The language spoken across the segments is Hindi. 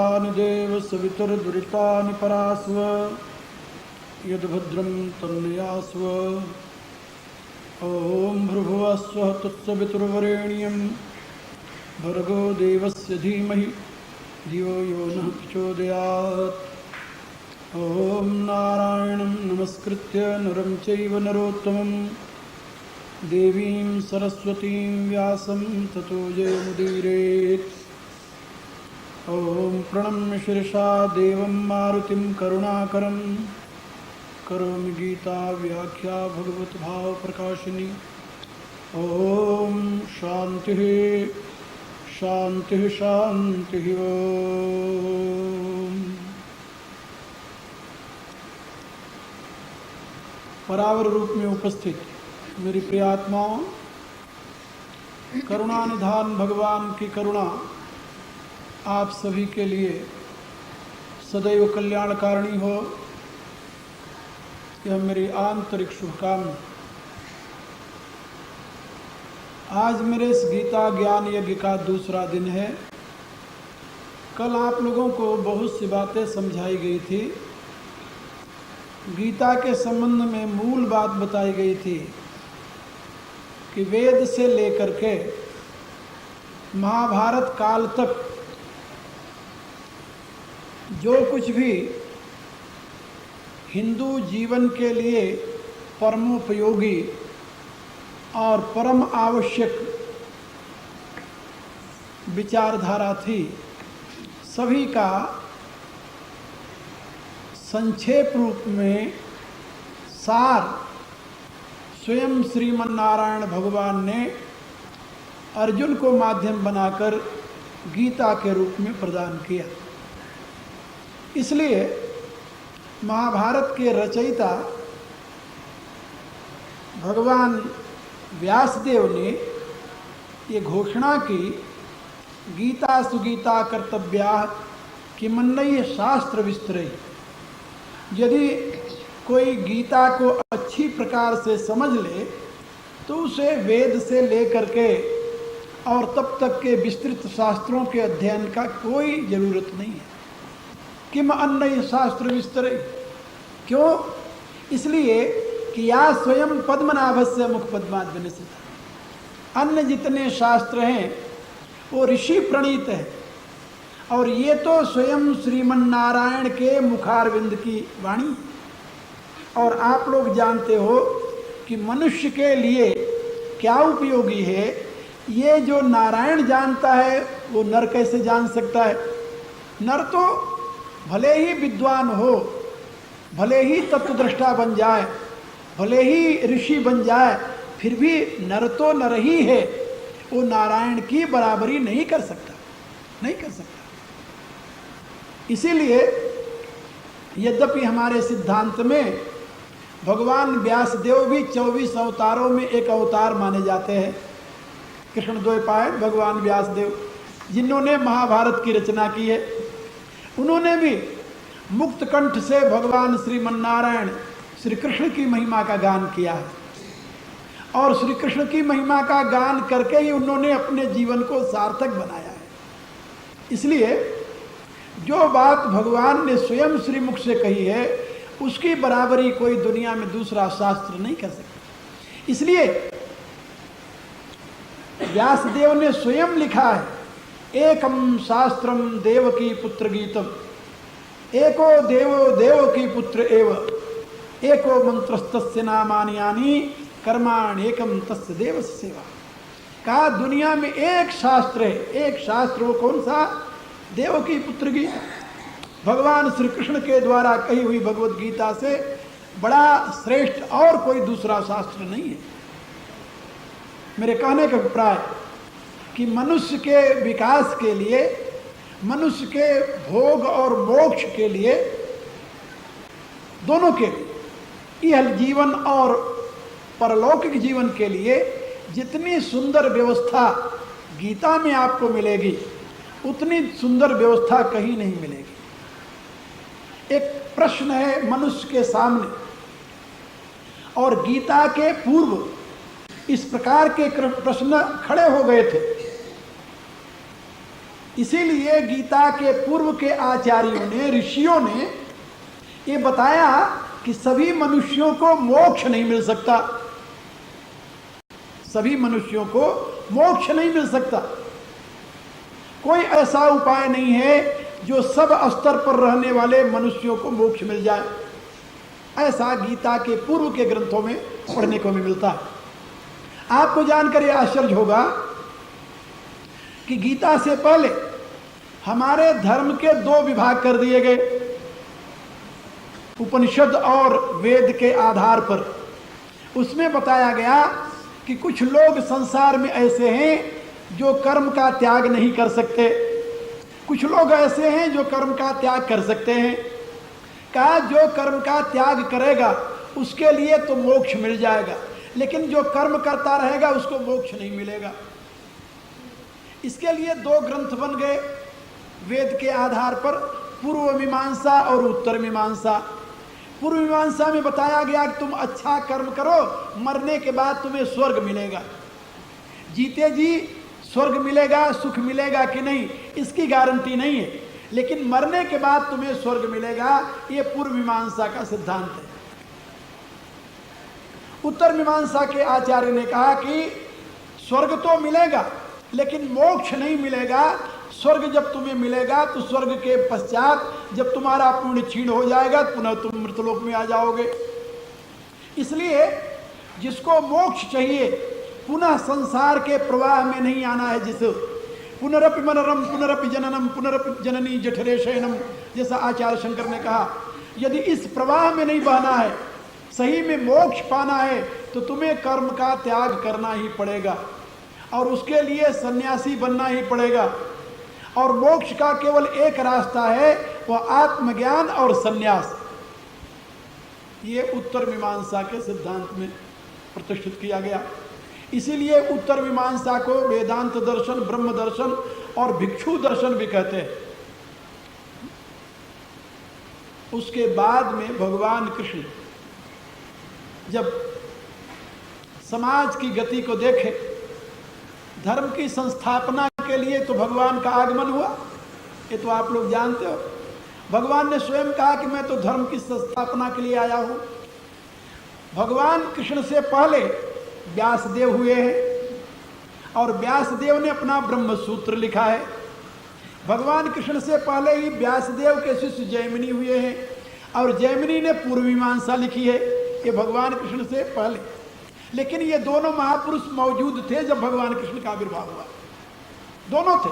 भूतानि देव सवितुर्दुरितानि परास्व यद्भद्रं तन्नयास्व। ॐ भृभुवः स्वः तत्सवितुर्वरेण्यं भर्गो देवस्य धीमहि धियो यो नः प्रचोदयात्। ॐ नारायणं नमस्कृत्य नरं चैव नरोत्तमं देवीं सरस्वतीं व्यासं ततो जयमुदीरयेत्। ॐ प्रणम्य शिरसा देवं मारुतिं करुणाकरं करोमि गीता व्याख्या भगवत भाव प्रकाशिनी। ओम शांति शांति शांति। ओम परावर रूप में उपस्थित मेरी प्रियात्माओं, करुणानिधान भगवान की करुणा आप सभी के लिए सदैव कल्याणकारिणी हो, यह मेरी आंतरिक शुभकामना। आज मेरे इस गीता ज्ञान यज्ञ का दूसरा दिन है। कल आप लोगों को बहुत सी बातें समझाई गई थी। गीता के संबंध में मूल बात बताई गई थी कि वेद से लेकर के महाभारत काल तक जो कुछ भी हिंदू जीवन के लिए परमोपयोगी और परम आवश्यक विचारधारा थी, सभी का संक्षेप रूप में सार स्वयं श्रीमन नारायण भगवान ने अर्जुन को माध्यम बनाकर गीता के रूप में प्रदान किया। इसलिए महाभारत के रचयिता भगवान व्यासदेव ने ये घोषणा की, गीता सुगीता कर्तव्या किमन्नय शास्त्र विस्तरय। यदि कोई गीता को अच्छी प्रकार से समझ ले तो उसे वेद से लेकर के और तब तक के विस्तृत शास्त्रों के अध्ययन का कोई जरूरत नहीं है। किम अन्नय शास्त्र विस्तरय, क्यों? इसलिए कि या स्वयं पद्मनाभस्य मुख पद्माद् विनिसितः। अन्य जितने शास्त्र हैं वो ऋषि प्रणीत है, और ये तो स्वयं श्रीमन नारायण के मुखारविंद की वाणी है। और आप लोग जानते हो कि मनुष्य के लिए क्या उपयोगी है, ये जो नारायण जानता है वो नर कैसे जान सकता है? नर तो भले ही विद्वान हो, भले ही तत्वदृष्टा बन जाए, भले ही ऋषि बन जाए, फिर भी नर तो नर ही है। वो नारायण की बराबरी नहीं कर सकता, नहीं कर सकता। इसीलिए यद्यपि हमारे सिद्धांत में भगवान व्यासदेव भी 24 अवतारों में एक अवतार माने जाते हैं। कृष्ण द्वैपायन भगवान व्यासदेव जिन्होंने महाभारत की रचना की है, उन्होंने भी मुक्त कंठ से भगवान श्रीमन नारायण श्री कृष्ण की महिमा का गान किया है, और श्री कृष्ण की महिमा का गान करके ही उन्होंने अपने जीवन को सार्थक बनाया है। इसलिए जो बात भगवान ने स्वयं श्रीमुख से कही है उसकी बराबरी कोई दुनिया में दूसरा शास्त्र नहीं कर सकता। इसलिए व्यासदेव ने स्वयं लिखा है, एकम शास्त्रम देवकी पुत्र गीतम, एको देवो देवकी पुत्र एव, एको मंत्रस्तस्य नामानि यानि कर्माण एकम तस्य देवस्य सेवा। कहा दुनिया में एक शास्त्र है, एक शास्त्र वो कौन सा? देवकी पुत्र गीता, भगवान श्री कृष्ण के द्वारा कही हुई भगवत गीता से बड़ा श्रेष्ठ और कोई दूसरा शास्त्र नहीं है। मेरे कहने का अभिप्राय कि मनुष्य के विकास के लिए, मनुष्य के भोग और मोक्ष के लिए, दोनों के लिए, यह जीवन और परलौकिक जीवन के लिए जितनी सुंदर व्यवस्था गीता में आपको मिलेगी उतनी सुंदर व्यवस्था कहीं नहीं मिलेगी। एक प्रश्न है मनुष्य के सामने, और गीता के पूर्व इस प्रकार के प्रश्न खड़े हो गए थे। इसीलिए गीता के पूर्व के आचार्यों ने, ऋषियों ने ये बताया कि सभी मनुष्यों को मोक्ष नहीं मिल सकता, सभी मनुष्यों को मोक्ष नहीं मिल सकता। कोई ऐसा उपाय नहीं है जो सब स्तर पर रहने वाले मनुष्यों को मोक्ष मिल जाए। ऐसा गीता के पूर्व के ग्रंथों में पढ़ने को भी मिलता है। आपको जानकर यह आश्चर्य होगा कि गीता से पहले हमारे धर्म के दो विभाग कर दिए गए, उपनिषद और वेद के आधार पर। उसमें बताया गया कि कुछ लोग संसार में ऐसे हैं जो कर्म का त्याग नहीं कर सकते, कुछ लोग ऐसे हैं जो कर्म का त्याग कर सकते हैं। कहा जो कर्म का त्याग करेगा उसके लिए तो मोक्ष मिल जाएगा, लेकिन जो कर्म करता रहेगा उसको मोक्ष नहीं मिलेगा। इसके लिए दो ग्रंथ बन गए वेद के आधार पर, पूर्व मीमांसा और उत्तर मीमांसा। पूर्व मीमांसा में बताया गया कि तुम अच्छा कर्म करो, मरने के बाद तुम्हें स्वर्ग मिलेगा। जीते जी स्वर्ग मिलेगा, सुख मिलेगा कि नहीं इसकी गारंटी नहीं है, लेकिन मरने के बाद तुम्हें स्वर्ग मिलेगा, ये पूर्व मीमांसा का सिद्धांत है। उत्तर मीमांसा के आचार्य ने कहा कि स्वर्ग तो मिलेगा लेकिन मोक्ष नहीं मिलेगा। स्वर्ग जब तुम्हें मिलेगा तो स्वर्ग के पश्चात जब तुम्हारा पुण्य क्षीण हो जाएगा पुनः तुम मृतलोक में आ जाओगे। इसलिए जिसको मोक्ष चाहिए, पुनः संसार के प्रवाह में नहीं आना है, जिसे पुनरपि मनरम पुनरपि जननम पुनरपि जननी जठरे शयनम, जैसा आचार्य शंकर ने कहा, यदि इस प्रवाह में नहीं बहना है, सही में मोक्ष पाना है, तो तुम्हें कर्म का त्याग करना ही पड़ेगा और उसके लिए सन्यासी बनना ही पड़ेगा। और मोक्ष का केवल एक रास्ता है, वह आत्मज्ञान और सन्यास। ये उत्तर मीमांसा के सिद्धांत में प्रतिष्ठित किया गया। इसीलिए उत्तर मीमांसा को वेदांत दर्शन, ब्रह्म दर्शन और भिक्षु दर्शन भी कहते हैं। उसके बाद में भगवान कृष्ण जब समाज की गति को देखे, धर्म की संस्थापना के लिए तो भगवान का आगमन हुआ, ये तो आप लोग जानते हो। भगवान ने स्वयं कहा कि मैं तो धर्म की संस्थापना के लिए आया हूं। भगवान कृष्ण से पहले व्यासदेव हुए हैं और व्यासदेव ने अपना ब्रह्म सूत्र लिखा है। भगवान कृष्ण से पहले ही व्यासदेव के शिष्य जैमिनी हुए हैं और जैमिनी ने पूर्व मीमांसा लिखी है। ये भगवान कृष्ण से पहले, लेकिन ये दोनों महापुरुष मौजूद थे जब भगवान कृष्ण का आविर्भाव हुआ, दोनों थे।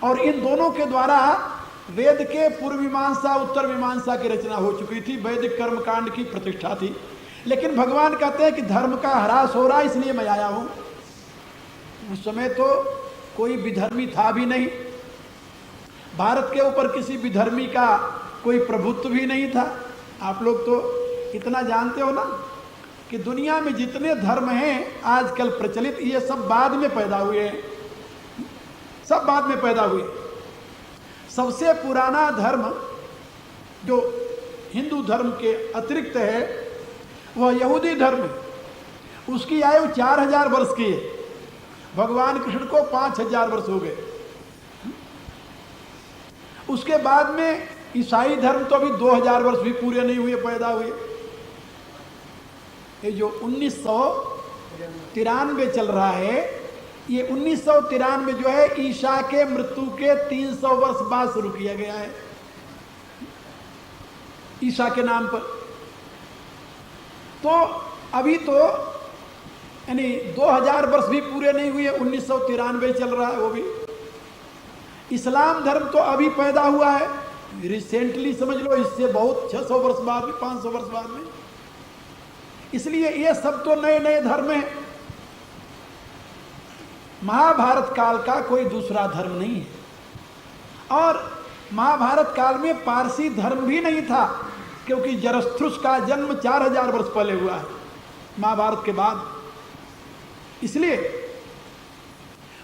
और इन दोनों के द्वारा वेद के पूर्व मीमांसा उत्तर मीमांसा की रचना हो चुकी थी, वैदिक कर्मकांड की प्रतिष्ठा थी। लेकिन भगवान कहते हैं कि धर्म का ह्रास हो रहा है, इसलिए मैं आया हूं। उस समय तो कोई विधर्मी था भी नहीं, भारत के ऊपर किसी विधर्मी का कोई प्रभुत्व भी नहीं था। आप लोग तो इतना जानते हो ना कि दुनिया में जितने धर्म हैं आजकल प्रचलित, ये सब बाद में पैदा हुए हैं, सब बाद में पैदा हुए। सबसे पुराना धर्म जो हिंदू धर्म के अतिरिक्त है वह यहूदी धर्म है। उसकी आयु 4000 वर्ष की है, भगवान कृष्ण को 5000 वर्ष हो गए। उसके बाद में ईसाई धर्म तो अभी 2000 वर्ष भी पूरे नहीं हुए पैदा हुए। ये जो 1993 चल रहा है, ये 1993 जो है ईसा के मृत्यु के 300 वर्ष बाद शुरू किया गया है ईसा के नाम पर। तो अभी तो यानी 2000 वर्ष भी पूरे नहीं हुए, 1993 चल रहा है वो भी। इस्लाम धर्म तो अभी पैदा हुआ है, रिसेंटली समझ लो, इससे बहुत 600 वर्ष बाद में, 500 वर्ष बाद में। इसलिए ये सब तो नए नए धर्म हैं। महाभारत काल का कोई दूसरा धर्म नहीं है। और महाभारत काल में पारसी धर्म भी नहीं था, क्योंकि जरस्थ्रुस का जन्म 4000 वर्ष पहले हुआ है महाभारत के बाद। इसलिए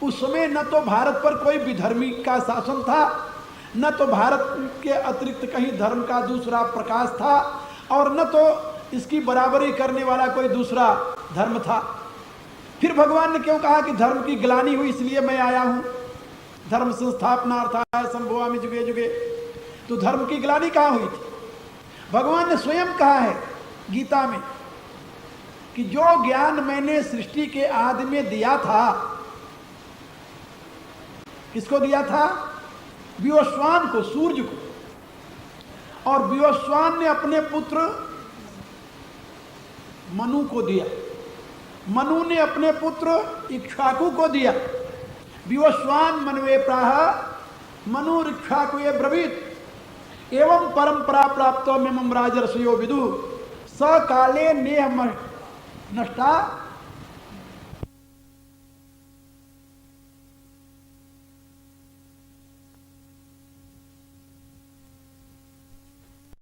उस समय न तो भारत पर कोई विधर्मी का शासन था, न तो भारत के अतिरिक्त कहीं धर्म का दूसरा प्रकाश था, और न तो इसकी बराबरी करने वाला कोई दूसरा धर्म था। फिर भगवान ने क्यों कहा कि धर्म की ग्लानि हुई इसलिए मैं आया हूं? धर्म संस्थापनार्थाय संभवामि जुगे जुगे। तो धर्म की ग्लानि कहाँ हुई थी? भगवान ने स्वयं कहा है गीता में कि जो ज्ञान मैंने सृष्टि के आदि में दिया था, किसको दिया था? विवस्वान को, सूर्य को। और विवस्वान ने अपने पुत्र मनु को दिया, मनु ने अपने पुत्र इक्ष्वाकु को दिया। विवस्वान मनवे प्राह मनु इक्ष्वाकु ये ब्रवीत एवं परंपरा प्राप्त मेमं राजर्षयो विदु स काले नेह नष्टा